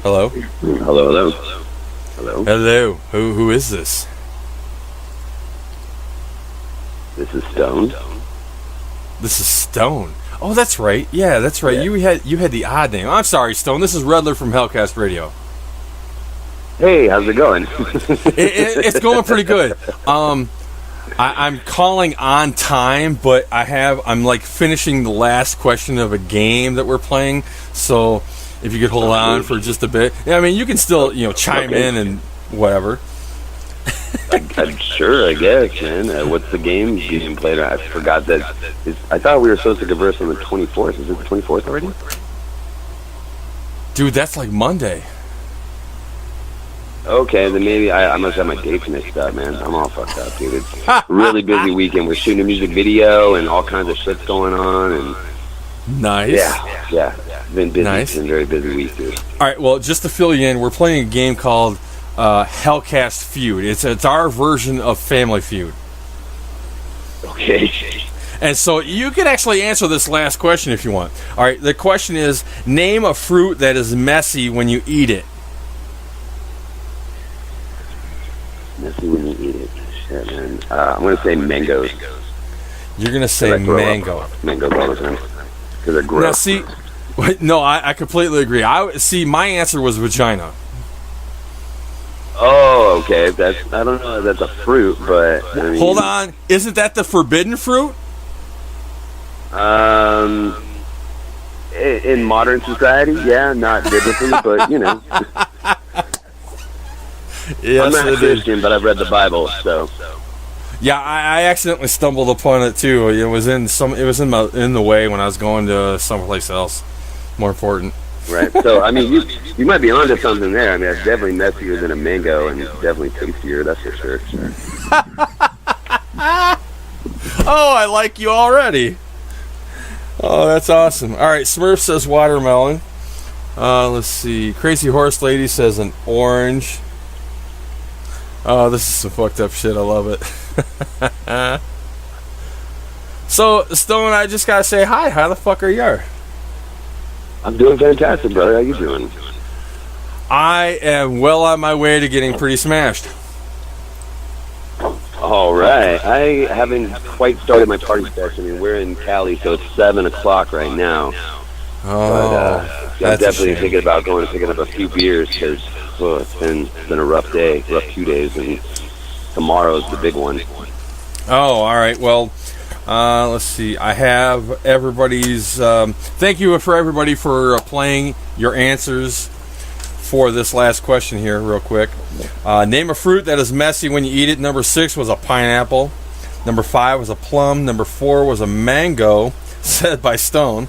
Hello? Hello, hello. Hello. Hello. Who is this? This is Stone. This is Stone. Oh, that's right. Yeah, that's right. Yeah. You had the odd name. I'm sorry, Stone. This is Redler from Hellcast Radio. Hey, how's it going? It's going pretty good. I'm calling on time, but I'm like finishing the last question of a game that we're playing. So if you could hold on for just a bit. Yeah, I mean, you can still chime in and whatever. I'm sure, I guess, man. What's the game being played? I forgot that. I thought we were supposed to converse on the 24th. Is it the 24th already? Dude, that's like Monday. Okay, then maybe I must have my dates mixed up, man. I'm all fucked up, dude. It's a really busy weekend. We're shooting a music video and all kinds of shit's going on. And Nice. Yeah. Been busy. Nice. It's been a very busy week, dude. All right, well, just to fill you in, we're playing a game called Hellcast Feud. It's our version of Family Feud. Okay. And so you can actually answer this last question if you want. All right, the question is, name a fruit that is messy when you eat it. Messy when you eat it. Shit, man. I'm going to say mangoes. You're going to say mango. Mangoes all the time. Because they're gross. Now, see, no, I completely agree. See, my answer was vagina. Oh, okay. I don't know if that's a fruit, but I mean, Hold on. Isn't that the forbidden fruit? In modern society, yeah, not biblically, but Yes, I'm not it is. Christian, but I've read the Bible, so. Yeah, I accidentally stumbled upon it too. It was in the way when I was going to someplace else, more important. Right. So I mean, you might be onto something there. I mean, it's definitely messier than a mango, and definitely tastier. That's for sure. Oh, I like you already. Oh, that's awesome. All right, Smurf says watermelon. Let's see. Crazy Horse Lady says an orange. Oh, this is some fucked up shit. I love it. So, Stone, I just gotta say hi. How the fuck are you? I'm doing fantastic, brother. How you doing? I am well on my way to getting pretty smashed. All right. I haven't quite started my party session. I mean, we're in Cali, so it's 7 o'clock right now. Oh, I'm that's definitely a shame. thinking about going and picking up a few beers because it's been a rough day, rough 2 days, and tomorrow's the big one. Oh, all right. Well, let's see. I have everybody's. Thank you for everybody for playing your answers for this last question here, real quick. Name a fruit that is messy when you eat it. Number 6 was a pineapple. Number 5 was a plum. Number 4 was a mango, said by Stone.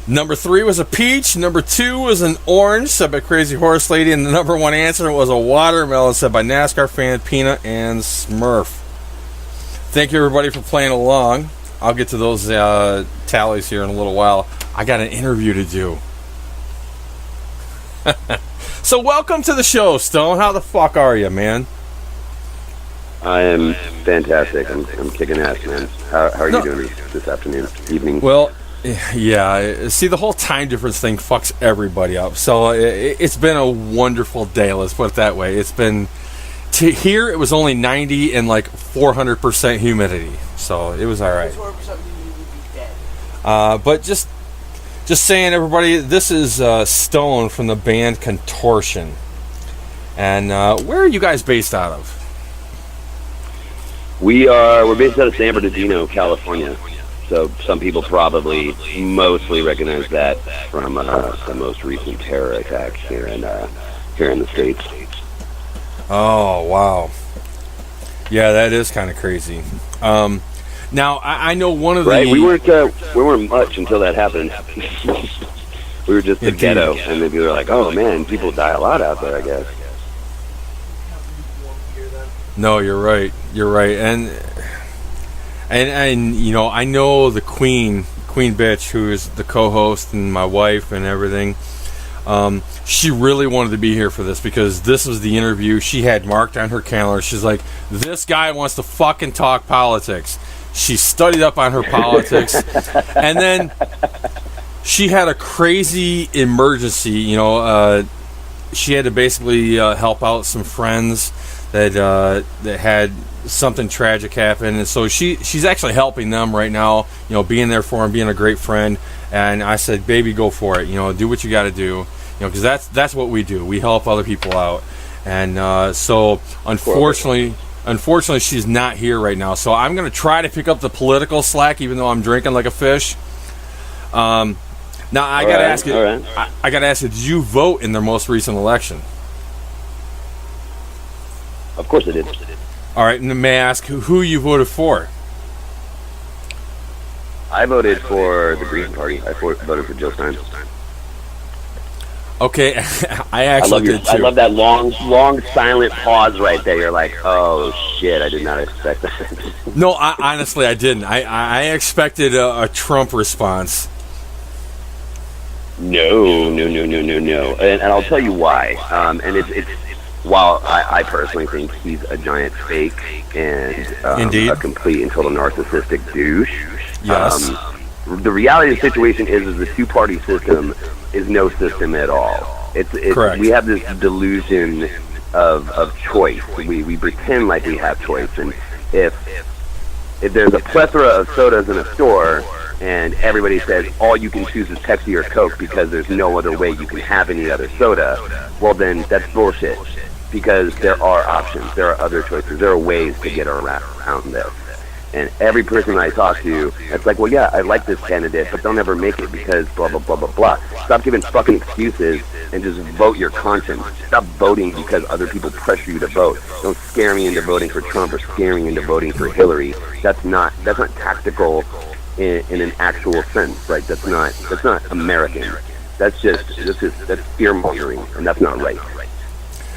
Number 3 was a peach. Number 2 was an orange, said by Crazy Horse Lady. And the number 1 answer was a watermelon, said by NASCAR fan Peanut and Smurf. Thank you, everybody, for playing along. I'll get to those tallies here in a little while. I got an interview to do. So welcome to the show, Stone. How the fuck are you, man? I am fantastic. I'm kicking ass, man. How are you doing this afternoon, evening? Well, yeah. See, the whole time difference thing fucks everybody up. So it's been a wonderful day. Let's put it that way. It's been here. It was only 90 and like 400% humidity, so it was all right. But just saying, everybody, this is Stone from the band Contortion, and where are you guys based out of? We're based out of San Bernardino, California. So some people probably mostly recognize that from the most recent terror attacks here in the States. Oh, wow. Yeah, that is kind of crazy. Now, I know one of the... Right, we weren't much until that happened. We were just the ghetto, and then people were like, oh man, people die a lot out there, I guess. No, you're right. You're right. And I know the Queen Bitch, who is the co-host and my wife and everything. She really wanted to be here for this because this was the interview she had marked on her calendar. She's like, this guy wants to fucking talk politics. She studied up on her politics, and then she had a crazy emergency. You know, she had to basically help out some friends that had something tragic happen, and so she's actually helping them right now. You know, being there for them, being a great friend. And I said, "Baby, go for it. You know, do what you got to do. You know, because that's what we do. We help other people out." And so, unfortunately, she's not here right now. So I'm going to try to pick up the political slack, even though I'm drinking like a fish. Now I got to ask you. I got to ask you. Did you vote in their most recent election? Of course I did. All right, and may I ask who you voted for? I voted for the Green Party. I voted for Joe Stein. Okay, I actually did too. I love that long, silent pause right there. You're like, oh shit, I did not expect that. No, honestly, I didn't. I expected a Trump response. No. And I'll tell you why. And it's while I personally think he's a giant fake and a complete and total narcissistic douche. Yes. The reality of the situation is the two-party system is no system at all. It's correct. We have this delusion of choice. We pretend like we have choice, and if there's a plethora of sodas in a store and everybody says all you can choose is Pepsi or Coke because there's no other way you can have any other soda, well then that's bullshit. Because there are options, there are other choices, there are ways to get around this. And every person I talk to, it's like, well, yeah, I like this candidate, but they'll never make it because blah, blah, blah, blah, blah. Stop giving fucking excuses and just vote your conscience. Stop voting because other people pressure you to vote. Don't scare me into voting for Trump or scare me into voting for Hillary. That's not tactical in an actual sense, right? That's not American. That's fear-mongering, and that's not right.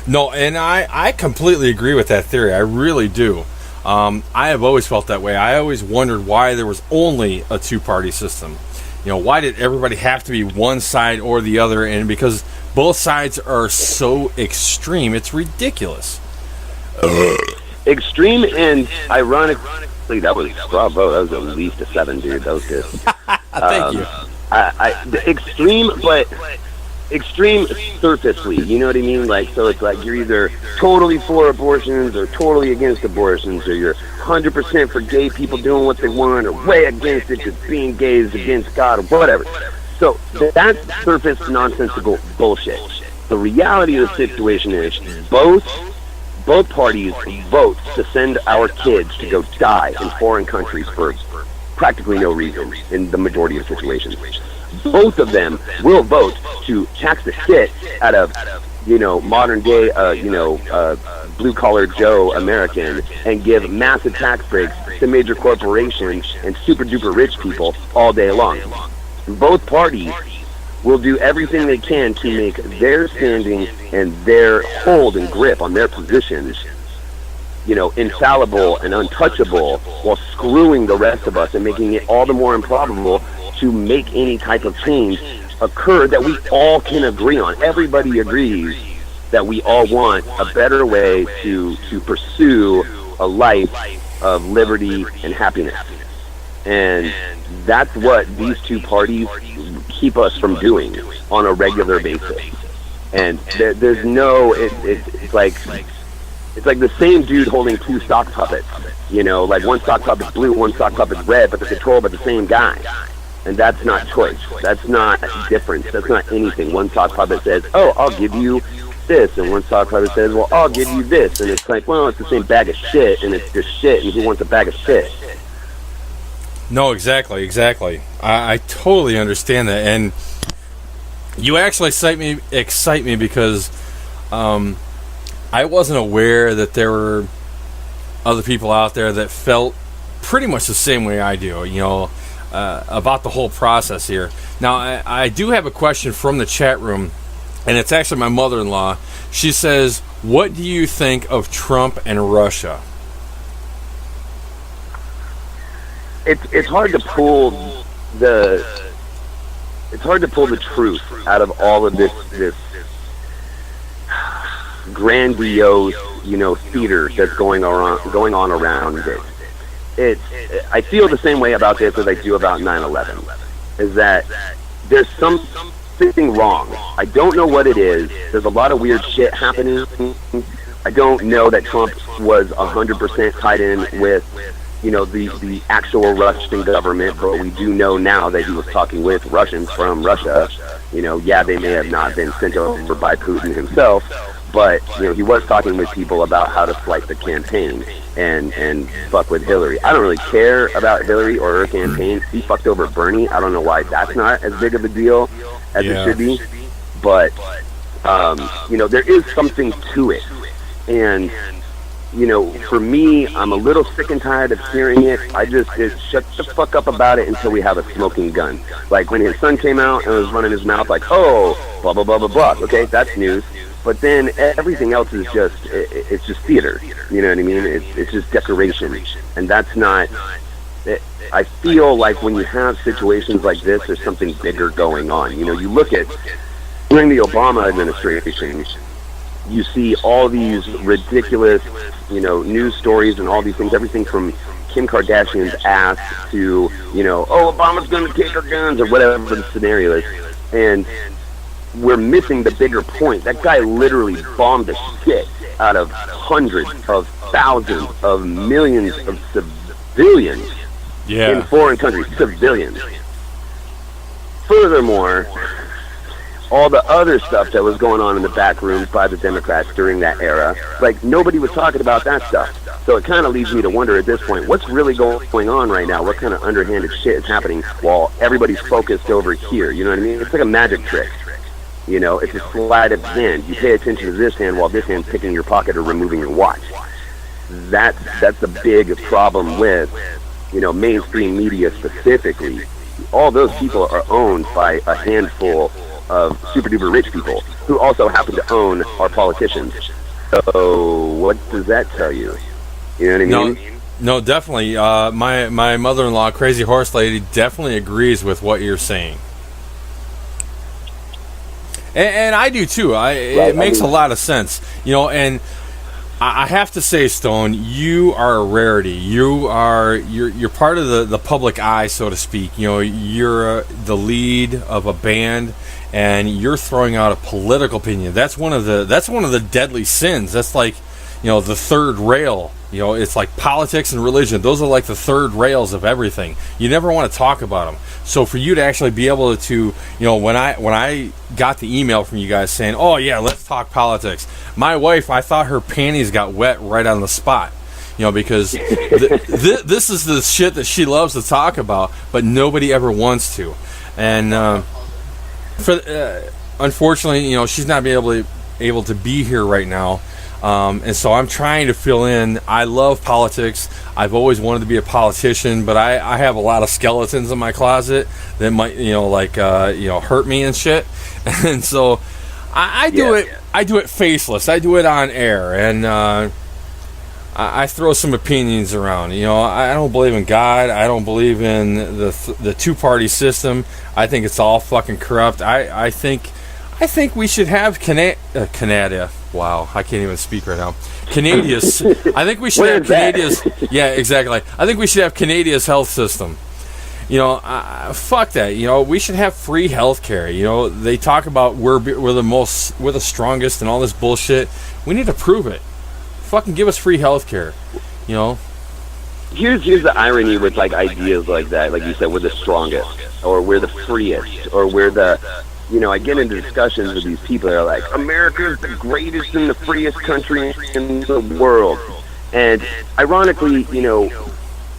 No, and I completely agree with that theory. I really do. I have always felt that way. I always wondered why there was only a two-party system. You know, why did everybody have to be one side or the other? And because both sides are so extreme, it's ridiculous. Extreme and ironically, that was bravo. That was at least a 7, dude. That was good. Thank you. Extreme surfacely, you know what I mean? Like, so it's like you're either totally for abortions or totally against abortions, or you're 100% for gay people doing what they want, or way against it because being gay is against God, or whatever. So that's surface nonsensical bullshit. The reality of the situation is both parties vote to send our kids to go die in foreign countries for practically no reason in the majority of situations. Both of them will vote to tax the shit out of, modern day, blue-collar Joe American and give massive tax breaks to major corporations and super-duper rich people all day long. Both parties will do everything they can to make their standing and their hold and grip on their positions, infallible and untouchable, while screwing the rest of us and making it all the more improbable to make any type of change occur that we all can agree on. Everybody agrees that we all want a better way to pursue a life of liberty and happiness. And that's what these two parties keep us from doing on a regular basis. And there's no, it's like the same dude holding two sock puppets. Like one sock puppet's blue, one sock puppet's red, but they're controlled by the same guy. And that's not choice. That's not difference. That's not anything. One sock puppet says, oh, I'll give you this. And one sock puppet says, well, I'll give you this. And it's like, well, it's the same bag of shit, and it's just shit, and who wants a bag of shit? No, exactly. I totally understand that. And you actually excite me because I wasn't aware that there were other people out there that felt pretty much the same way I do, about the whole process here. Now, I do have a question from the chat room, and it's actually my mother-in-law. She says, what do you think of Trump and Russia? It's hard to pull the truth out of all of this grandiose, theater that's going on around it. I feel the same way about this as I do about 9/11. Is that there's something wrong. I don't know what it is. There's a lot of weird shit happening. I don't know that Trump was 100% tied in with, you know, the actual Russian government, but we do know now that he was talking with Russians from Russia. You know, yeah, they may have not been sent over by Putin himself, but, you know, he was talking with people about how to slice the campaign and fuck with Hillary. I don't really care about Hillary or her campaign. He fucked over Bernie. I don't know why that's not as big of a deal as it should be. But, you know, there is something to it. And, you know, for me, I'm a little sick and tired of hearing it. Shut the fuck up about it until we have a smoking gun. Like when his son came out and was running his mouth like, oh, blah, blah, blah, blah, blah. Okay, that's news. But then everything else is it's just theater. You know what I mean? It's just decoration. And that's not, I feel like when you have situations like this, there's something bigger going on. You know, you look at, during the Obama administration, you see all these ridiculous, you know, news stories and all these things, everything from Kim Kardashian's ass to, you know, oh, Obama's going to take our guns or whatever the scenario is. And we're missing the bigger point. That guy literally bombed the shit out of hundreds of thousands of millions of civilians in foreign countries. Civilians. Furthermore, all the other stuff that was going on in the back rooms by the Democrats during that era, like, nobody was talking about that stuff. So it kind of leads me to wonder at this point, what's really going on right now? What kind of underhanded shit is happening while everybody's focused over here? You know what I mean? It's like a magic trick. You know, it's a sleight of hand. You pay attention to this hand while this hand's picking your pocket or removing your watch. That's a big problem with, you know, mainstream media specifically. All those people are owned by a handful of super duper rich people who also happen to own our politicians. So what does that tell you? You know what I mean? No, definitely. My mother-in-law, Crazy Horse Lady, definitely agrees with what you're saying. And I do too. It makes a lot of sense. You know, and I have to say, Stone, you are a rarity. You're part of the public eye, so to speak. You know, you're the lead of a band, and you're throwing out a political opinion. That's one of the deadly sins. That's like, you know, the third rail. You know, it's like politics and religion. Those are like the third rails of everything. You never want to talk about them. So for you to actually be able to, you know, when I got the email from you guys saying, oh yeah, let's talk politics, my wife, I thought her panties got wet right on the spot. You know, because this is the shit that she loves to talk about, but nobody ever wants to. And unfortunately, you know, she's not able to be here right now. And so I'm trying to fill in. I love politics. I've always wanted to be a politician, but I have a lot of skeletons in my closet that might, you know, like, you know, hurt me and shit. And so I do it. I do it faceless. I do it on air, and I throw some opinions around. You know, I don't believe in God. I don't believe in the two-party system. I think it's all fucking corrupt. I think we should have Canada. Wow, I can't even speak right now. Canadia's. I think we should have Canadia's. Yeah, exactly. I think we should have Canadia's health system. You know, fuck that. You know, we should have free health care. You know, they talk about we're the strongest and all this bullshit. We need to prove it. Fucking give us free health care. You know. Here's the irony with like ideas like that. Like you said, we're the strongest, or we're the freest, or we're the. You know, I get into discussions with these people that are like, America is the greatest and the freest country in the world. And ironically, you know,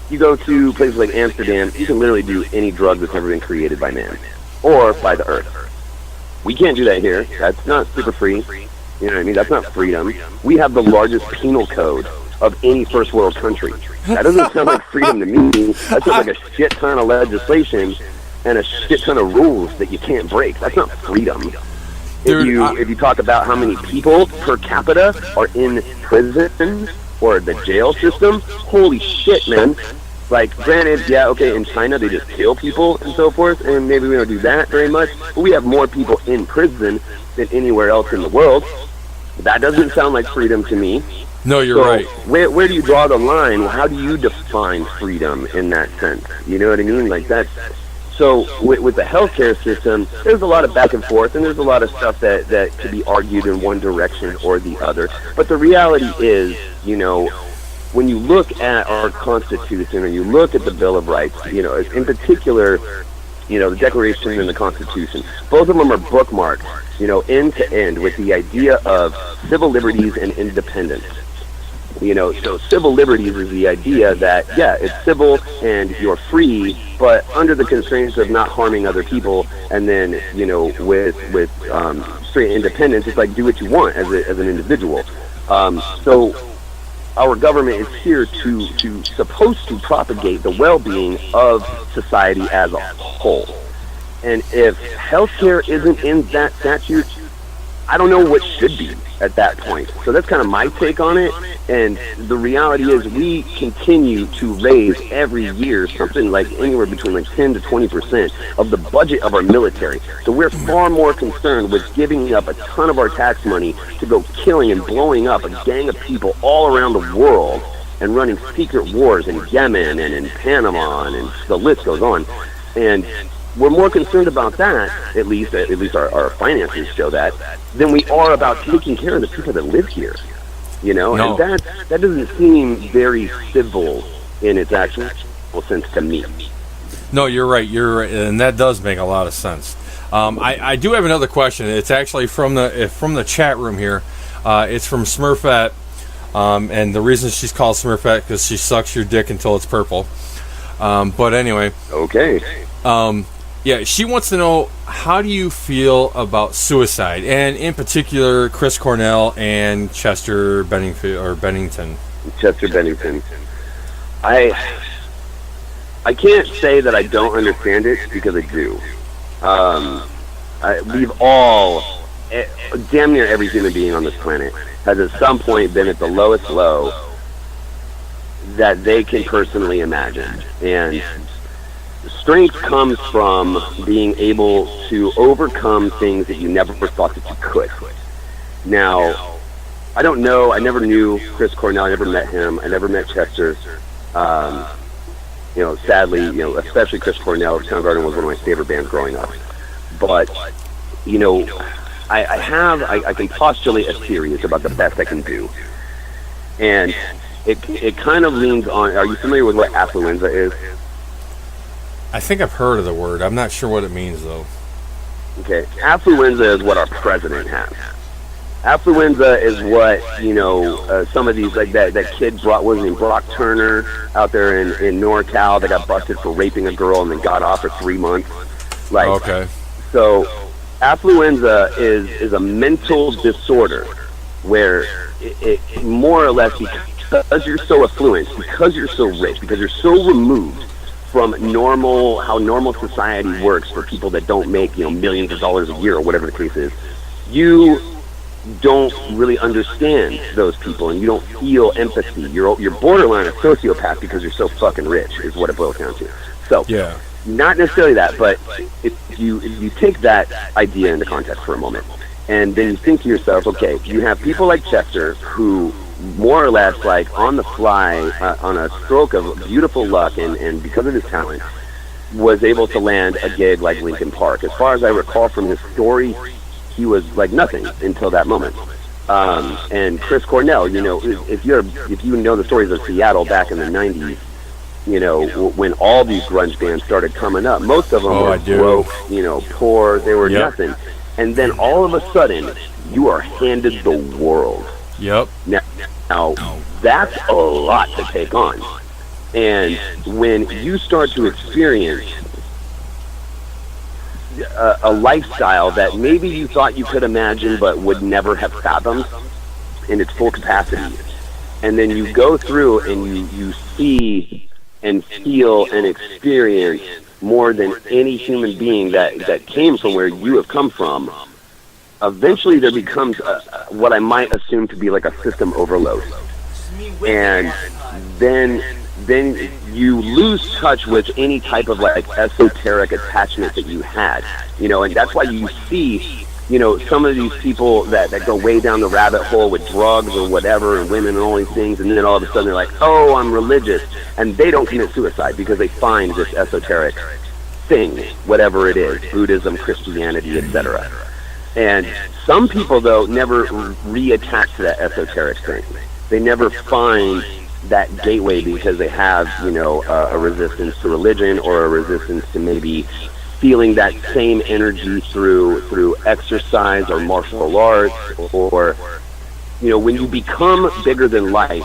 you go to places like Amsterdam, you can literally do any drug that's ever been created by man or by the earth. We can't do that here. That's not super free. You know what I mean? That's not freedom. We have the largest penal code of any first world country. That doesn't sound like freedom to me. That sounds like a shit ton of legislation and a shit ton of rules that you can't break. That's not freedom. If you talk about how many people per capita are in prison or the jail system, holy shit, man. Like, granted, yeah, okay, in China they just kill people and so forth, and maybe we don't do that very much, but we have more people in prison than anywhere else in the world. That doesn't sound like freedom to me. No, you're right. Where do you draw the line? How do you define freedom in that sense? You know what I mean? Like, that's So with the healthcare system, there's a lot of back and forth, and there's a lot of stuff that could be argued in one direction or the other. But the reality is, when you look at our Constitution or you look at the Bill of Rights, in particular, the Declaration and the Constitution, both of them are bookmarked, end to end with the idea of civil liberties and independence. So civil liberties is the idea that, it's civil and you're free, but under the constraints of not harming other people. And then, with straight independence, it's like do what you want as an individual. So our government is here to supposed to propagate the well-being of society as a whole. And if healthcare isn't in that statute, I don't know what should be at that point. So that's kind of my take on it. And the reality is we continue to raise every year something like anywhere between like 10 to 20% of the budget of our military. So we're far more concerned with giving up a ton of our tax money to go killing and blowing up a gang of people all around the world and running secret wars in Yemen and in Panama, and the list goes on. And we're more concerned about that, at least our finances show that, than we are about taking care of the people that live here. No. And that doesn't seem very civil in its actual sense to me. No, you're right, and that does make a lot of sense. I do have another question. It's actually from the chat room here. It's from Smurfette, and the reason she's called Smurfette because she sucks your dick until it's purple. But anyway. Okay. Yeah, she wants to know, how do you feel about suicide, and in particular Chris Cornell and Chester Bennington. Chester Bennington. I can't say that I don't understand it, because I do. We've all, damn near every human being on this planet has at some point been at the lowest low that they can personally imagine. And strength comes from being able to overcome things that you never thought that you could. Now, I don't know. I never knew Chris Cornell. I never met him. I never met Chester. Sadly, especially Chris Cornell. Soundgarden was one of my favorite bands growing up. But, I can postulate a theory. It's about the best I can do. And it kind of leans on, are you familiar with what affluenza is? I think I've heard of the word. I'm not sure what it means, though. Okay. Affluenza is what our president has. Affluenza is what, some of these, like that kid, wasn't named Brock Turner, out there in NorCal that got busted for raping a girl and then got off for 3 months. Okay. So, affluenza is a mental disorder where it more or less, because you're so affluent, because you're so rich, because you're so removed from how normal society works for people that don't make millions of dollars a year or whatever the case is, you don't really understand those people and you don't feel empathy. You're borderline a sociopath because you're so fucking rich, is what it boils down to. So yeah, not necessarily that, but if you take that idea into context for a moment, and then you think to yourself, okay, you have people like Chester who more or less, like on the fly, on a stroke of beautiful luck, and because of his talent, was able to land a gig like Linkin Park. As far as I recall from his story, he was like nothing until that moment. And Chris Cornell, if you know the stories of Seattle back in the 90s, when all these grunge bands started coming up, most of them were broke, poor, they were nothing. And then all of a sudden, you are handed the world. Yep. Now, that's a lot to take on. And when you start to experience a lifestyle that maybe you thought you could imagine but would never have fathomed in its full capacity, and then you go through and you see and feel and experience more than any human being that came from where you have come from, eventually there becomes what I might assume to be like a system overload. And then you lose touch with any type of like esoteric attachment that you had, and that's why you see, some of these people that go way down the rabbit hole with drugs or whatever and women and all these things, and then all of a sudden they're like, oh, I'm religious, and they don't commit suicide because they find this esoteric thing, whatever it is, Buddhism, Christianity, etc. And some people, though, never reattach to that esoteric thing. They never find that gateway because they have, a resistance to religion or a resistance to maybe feeling that same energy through exercise or martial arts, or when you become bigger than life,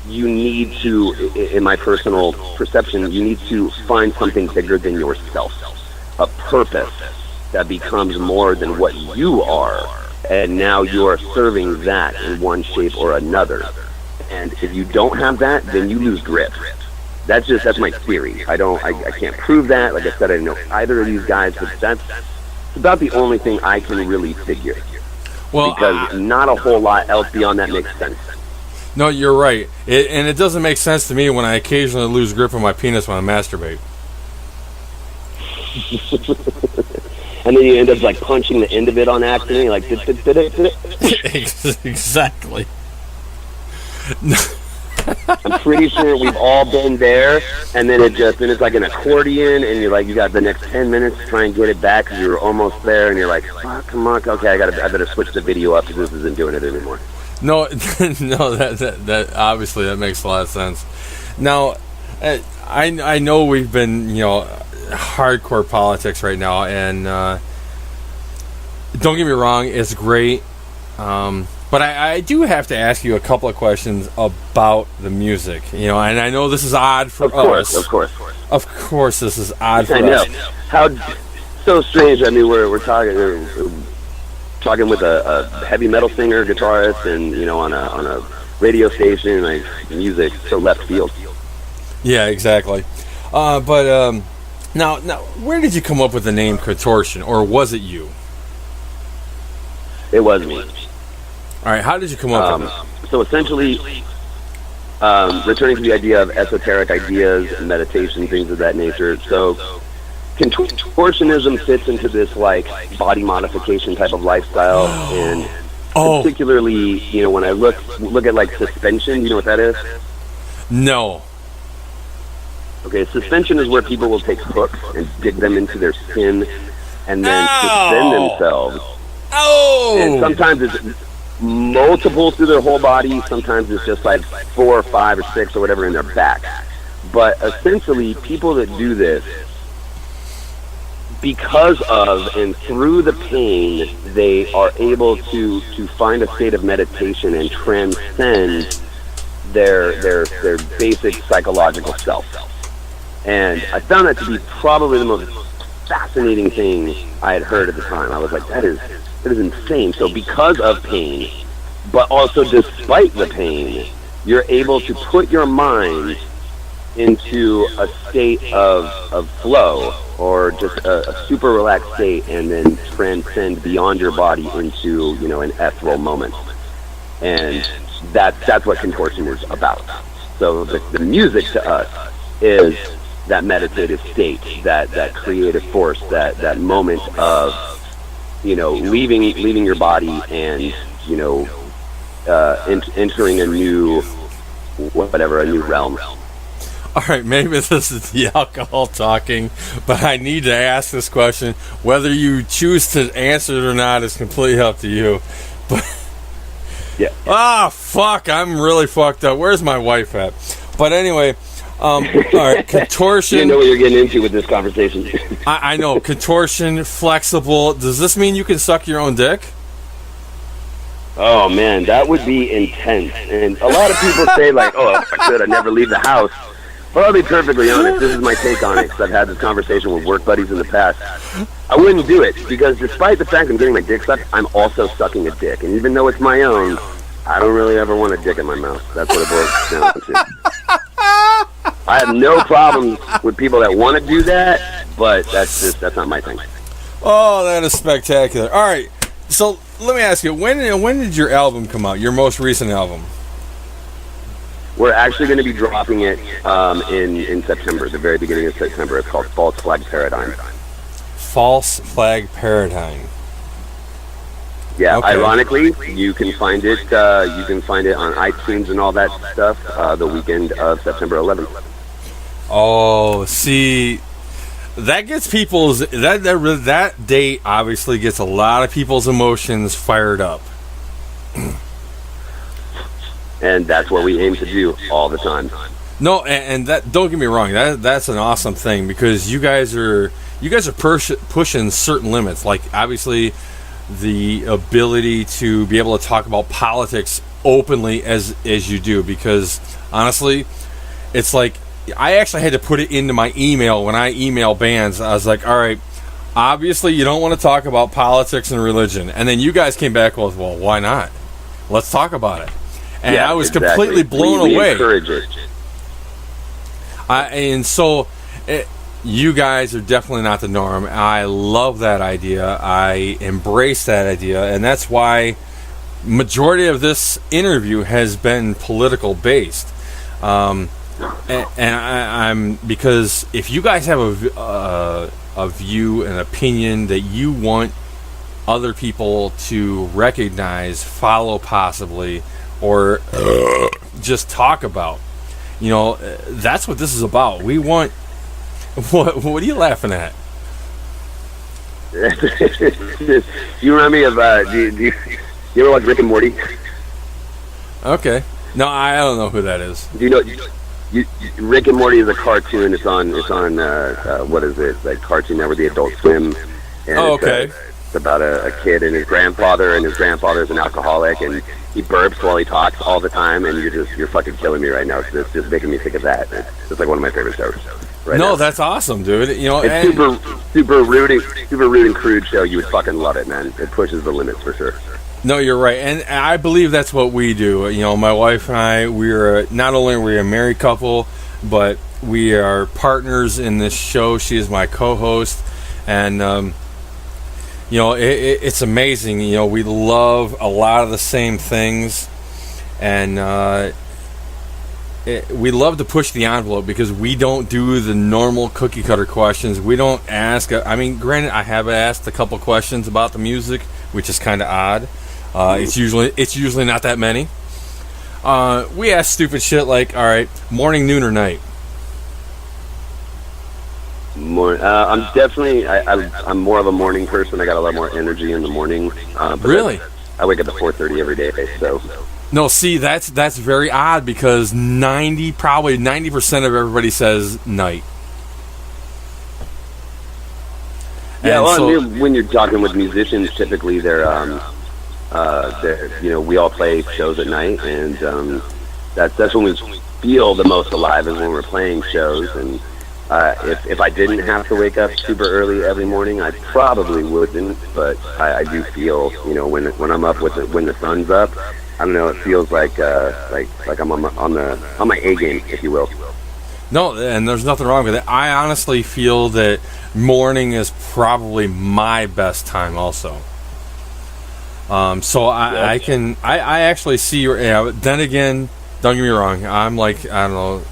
you need to, in my personal perception, you need to find something bigger than yourself, a purpose that becomes more than what you are, and now you are serving that in one shape or another. And if you don't have that, then you lose grip. That's my theory. I can't prove that. Like I said, I didn't know either of these guys, but that's about the only thing I can really figure. Well, because not a whole lot else beyond that makes sense. No, you're right. And it doesn't make sense to me when I occasionally lose grip on my penis when I masturbate. And then you end up like punching the end of it on accident. You're like, exactly. I'm pretty sure we've all been there, and then it's like an accordion, and you're like, you got the next 10 minutes to try and get it back because you're almost there, and you're like, fuck, come on, okay, I better switch the video up because this isn't doing it anymore. No, that obviously that makes a lot of sense. Now, I know we've been hardcore politics right now, and don't get me wrong, it's great. But I do have to ask you a couple of questions about the music, and I know this is odd for us. Of course, this is odd for us. How so strange. I mean, we're talking with a heavy metal singer, guitarist, and on a radio station, like music so left field. Yeah, exactly. But now, where did you come up with the name Contortion, or was it you? It was me. All right, how did you come up with it? So essentially, returning to the idea of esoteric ideas, meditation, things of that nature. So contortionism fits into this like body modification type of lifestyle, and particularly, when I look at like suspension, you know what that is? No. Okay, suspension is where people will take hooks and dig them into their skin and then suspend themselves. And sometimes it's multiple through their whole body. Sometimes it's just like 4 or 5 or 6 or whatever in their back. But essentially, people that do this, because of and through the pain, they are able to find a state of meditation and transcend their basic psychological self. And I found that to be probably the most fascinating thing I had heard at the time. I was like, that is insane. So because of pain, but also despite the pain, you're able to put your mind into a state of flow, or just a super relaxed state, and then transcend beyond your body into an ethereal moment. And that's what contortion is about. So the music to us is that meditative state, that creative force, that moment of leaving your body and entering a new realm. All right, maybe this is the alcohol talking, but I need to ask this question. Whether you choose to answer it or not is completely up to you. But yeah. Fuck, I'm really fucked up. Where's my wife at? But anyway, all right, contortion. You know what you're getting into with this conversation. I know, contortion, flexible. Does this mean you can suck your own dick? Oh man, that would be intense. And a lot of people say like, "Oh, if I could, I'd never leave the house." But I'll be perfectly honest. This is my take on it, because I've had this conversation with work buddies in the past. I wouldn't do it, because despite the fact I'm getting my dick sucked, I'm also sucking a dick. And even though it's my own, I don't really ever want a dick in my mouth. That's what it boils down to. I have no problem with people that want to do that, but that's not my thing. Oh, that is spectacular. All right, so let me ask you, when did your album come out, your most recent album? We're actually going to be dropping it in September, the very beginning of September. It's called False Flag Paradigm. False Flag Paradigm. Yeah, okay. Ironically, you can find it on iTunes and all that stuff the weekend of September 11th. Oh, see, that gets people's that date obviously gets a lot of people's emotions fired up. And that's what we aim to do all the time. No, and that, don't get me wrong, that's an awesome thing, because you guys are pushing certain limits. Like, obviously, the ability to be able to talk about politics openly as you do, because honestly, it's like, I actually had to put it into my email when I email bands. I was like, all right, obviously you don't want to talk about politics and religion. And then you guys came back with, well, why not? Let's talk about it. And yeah, I was exactly. completely blown we away. Encourage it. And so, you guys are definitely not the norm. I love that idea. I embrace that idea. And that's why majority of this interview has been political based. And I'm because if you guys have a view, an opinion that you want other people to recognize, follow possibly, or just talk about, that's what this is about. We want. What are you laughing at? You remind me of do you ever watch Rick and Morty? Okay. No, I don't know who that is. Do you know? Rick and Morty is a cartoon. It's on what is it? Like Cartoon Network, the Adult Swim. And okay. It's about a kid and his grandfather, and his grandfather's an alcoholic, and he burps while he talks all the time, and you're fucking killing me right now. Cause it's just making me think of that. It's like one of my favorite shows. Right now. That's awesome, dude. It's super rude and crude show. You would fucking love it, man. It pushes the limits for sure. No, you're right, and I believe that's what we do. My wife and I, we're not only are we a married couple, but we are partners in this show. She is my co-host, and it's amazing. We love a lot of the same things, and we love to push the envelope because we don't do the normal cookie cutter questions. We don't ask. I mean, granted, I have asked a couple questions about the music, which is kind of odd. It's usually not that many. We ask stupid shit like, all right, morning, noon, or night. I'm definitely I'm more of a morning person. I got a lot more energy in the morning. Really? I wake up at 4:30 every day. So. No, see, that's very odd because probably 90% of everybody says night. Yeah, when you're talking with musicians, typically they're we all play shows at night, and that's when we feel the most alive, is when we're playing shows. And if I didn't have to wake up super early every morning, I probably wouldn't. But I do feel, when I'm up when the sun's up, I don't know. It feels like I'm on my A game, if you will. No, and there's nothing wrong with it. I honestly feel that morning is probably my best time, also. So I actually see your. Then again, don't get me wrong. I'm like, I don't know,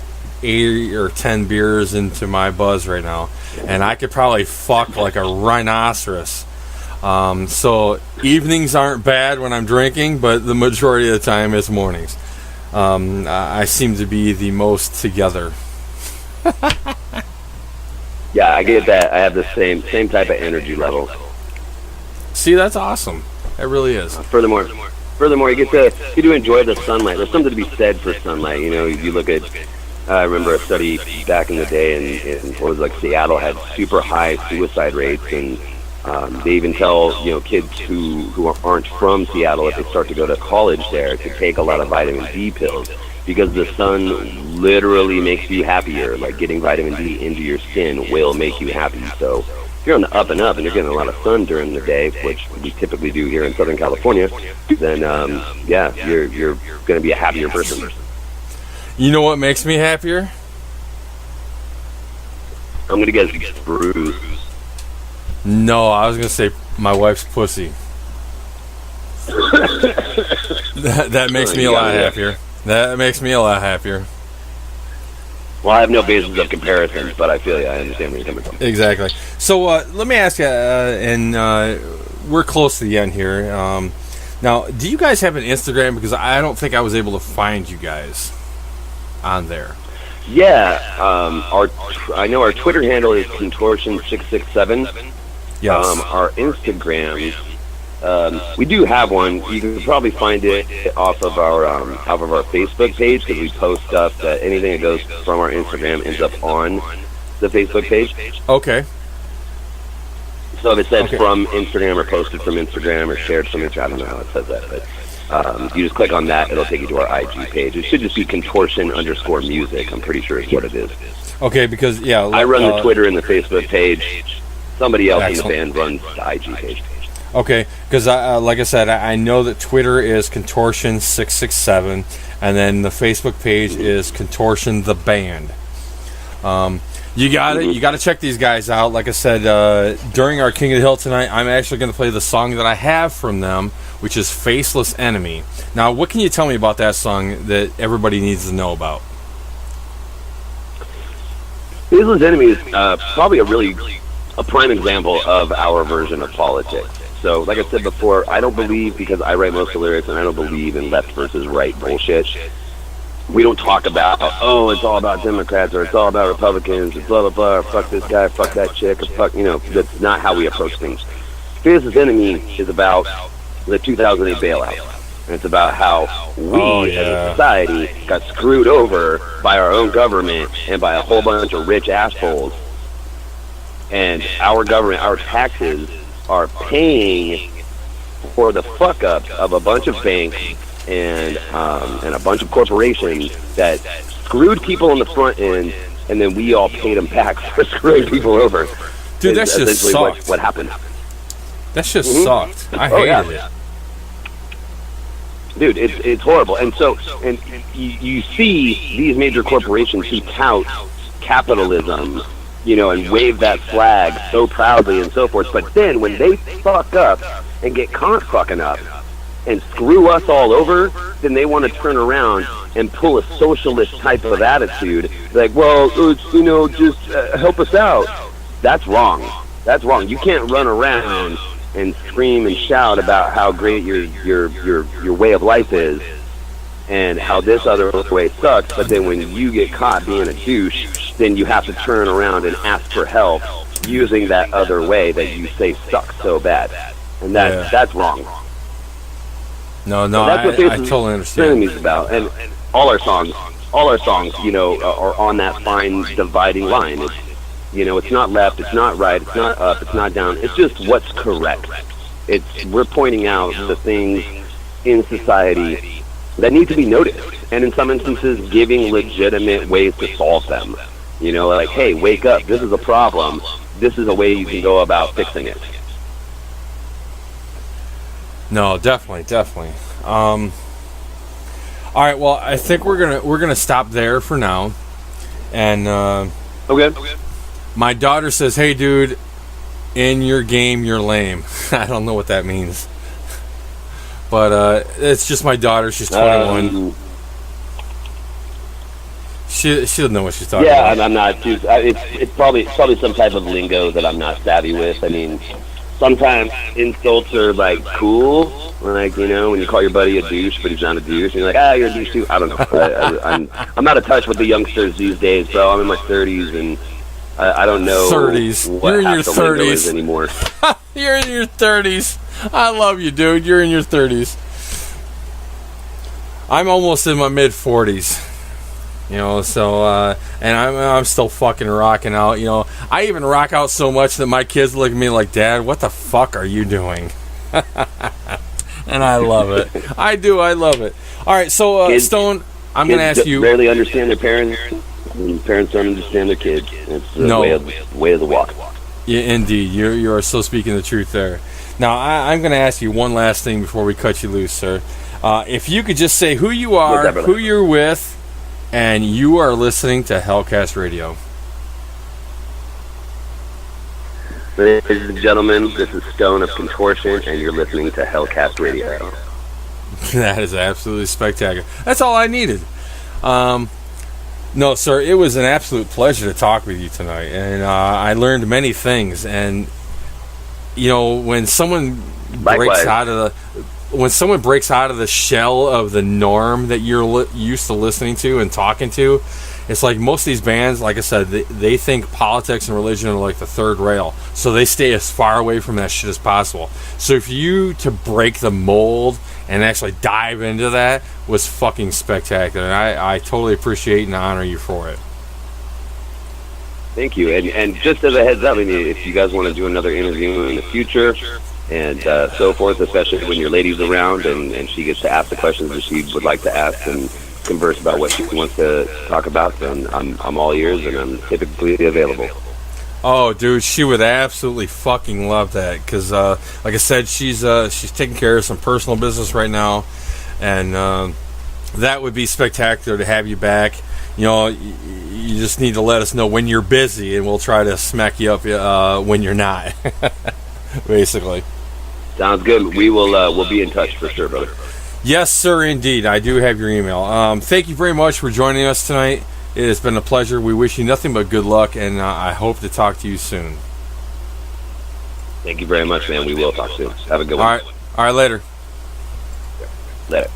8 or 10 beers into my buzz right now, and I could probably fuck like a rhinoceros. So evenings aren't bad when I'm drinking, but the majority of the time it's mornings. I seem to be the most together. Yeah, I get that. I have the same type of energy level. See, that's awesome. It really is. Furthermore, you get to enjoy the sunlight. There's something to be said for sunlight. You look at. I remember a study back in the day, and what was like Seattle had super high suicide rates, and they even tell kids who aren't from Seattle, if they start to go to college there, to take a lot of vitamin D pills, because the sun literally makes you happier. Like, getting vitamin D into your skin will make you happy. So if you're on the up and up and you're getting a lot of sun during the day, which we typically do here in Southern California, then you're going to be a happier person. You know what makes me happier? I'm going to guess bruise. No, I was going to say my wife's pussy. that makes me a lot happier. That makes me a lot happier. Well, I have no basis of comparison, but I feel you. I understand where you're coming from. Exactly. So let me ask you, and we're close to the end here. Now, do you guys have an Instagram? Because I don't think I was able to find you guys on there. Yeah, I know our Twitter handle is Contortion667. Yes. Our Instagram, we do have one. You can probably find it off of our Facebook page, because we post stuff that anything that goes from our Instagram ends up on the Facebook page. Okay. So if it says from Instagram or posted from Instagram or shared from Instagram, I don't know how it says that, but you just click on that, it'll take you to our IG page. It should just be Contortion_music. I'm pretty sure is what it is. Okay, because I run the Twitter and the Facebook page. Somebody else in the band runs the IG page. Okay, because like I said, I know that Twitter is Contortion667, and then the Facebook page is Contortion the Band. You got it. You got to check these guys out. Like I said, during our King of the Hill tonight, I'm actually going to play the song that I have from them, which is Faceless Enemy. Now, what can you tell me about that song that everybody needs to know about? Faceless Enemy is probably a prime example of our version of politics. So, like I said before, I don't believe, because I write most of the lyrics, and I don't believe in left versus right bullshit. We don't talk about, it's all about Democrats, or it's all about Republicans, or blah, blah, blah, or fuck this guy, fuck that chick, or fuck, that's not how we approach things. Faceless Enemy is about the 2008 bailout. And it's about how we as a society got screwed over by our own government and by a whole bunch of rich assholes. And our government, our taxes, are paying for the fuck up of a bunch of banks and a bunch of corporations that screwed people on the front end, and then we all paid them back for screwing people over. Dude, that just sucked. What happened? That just sucked. I hated it. Dude, it's horrible. And so, you see these major corporations who tout capitalism, and wave that flag so proudly and so forth. But then when they fuck up and get caught fucking up and screw us all over, then they want to turn around and pull a socialist type of attitude. Like, well, it's, just help us out. That's wrong. That's wrong. You can't run around and scream and shout about how great your way of life is and how this other way sucks, but then when you get caught being a douche, then you have to turn around and ask for help using that other way that you say sucks so bad. And that's wrong. No, that's what I totally understand. Enemy's about. And all our songs, are on that fine dividing line. It's not left, it's not right, it's not up, it's not down. It's just what's correct. We're pointing out the things in society that need to be noticed, and in some instances, giving legitimate ways to solve them. Like, hey, wake up, this is a problem. This is a way you can go about fixing it. No, definitely. All right, well, I think we're gonna stop there for now, and okay. My daughter says, "Hey, dude, in your game, you're lame." I don't know what that means, but it's just my daughter. She's 21. She doesn't know what she's talking about. Yeah, I'm not too. It's probably some type of lingo that I'm not savvy with. I mean, sometimes insults are like cool, like when you call your buddy a douche, but he's not a douche, and you're like, you're a douche too. I don't know. I'm not in touch with the youngsters these days, bro. I'm in my 30s, and I don't know 30s. What you're in your half the lingo 30s is anymore. You're in your 30s. I love you, dude. You're in your 30s. I'm almost in my mid 40s. So and I'm still fucking rocking out. I even rock out so much that my kids look at me like, "Dad, what the fuck are you doing?" And I love it. I do. I love it. All right, so kids, Stone, I'm going to ask you. Rarely understand their parents. And parents don't understand their kids. It's the way of the walk. Yeah, indeed. You are so speaking the truth there. Now, I'm going to ask you one last thing before we cut you loose, sir. If you could just say who you are, who you're with, and you are listening to Hellcast Radio. Ladies and gentlemen, this is Stone of Contortion, and you're listening to Hellcast Radio. That is absolutely spectacular. That's all I needed. No, sir, it was an absolute pleasure to talk with you tonight, and I learned many things. And when someone breaks out of the shell of the norm that you're used to listening to and talking to, it's like most of these bands, like I said, they think politics and religion are like the third rail, so they stay as far away from that shit as possible. So for you to break the mold and actually dive into that was fucking spectacular, and I totally appreciate and honor you for it. Thank you. And just as a heads up, I mean, if you guys want to do another interview in the future and so forth, especially when your lady's around and she gets to ask the questions that she would like to ask and converse about what she wants to talk about, then I'm all ears and I'm typically available. Oh, dude, she would absolutely fucking love that because, like I said, she's taking care of some personal business right now, and that would be spectacular to have you back. You know, you just need to let us know when you're busy, and we'll try to smack you up when you're not. Basically. Sounds good. We'll be in touch for sure, brother. Yes, sir, indeed. I do have your email. Thank you very much for joining us tonight. It has been a pleasure. We wish you nothing but good luck, and I hope to talk to you soon. Thank you very much, man. We will talk soon. Have a good one. All right, later. Later.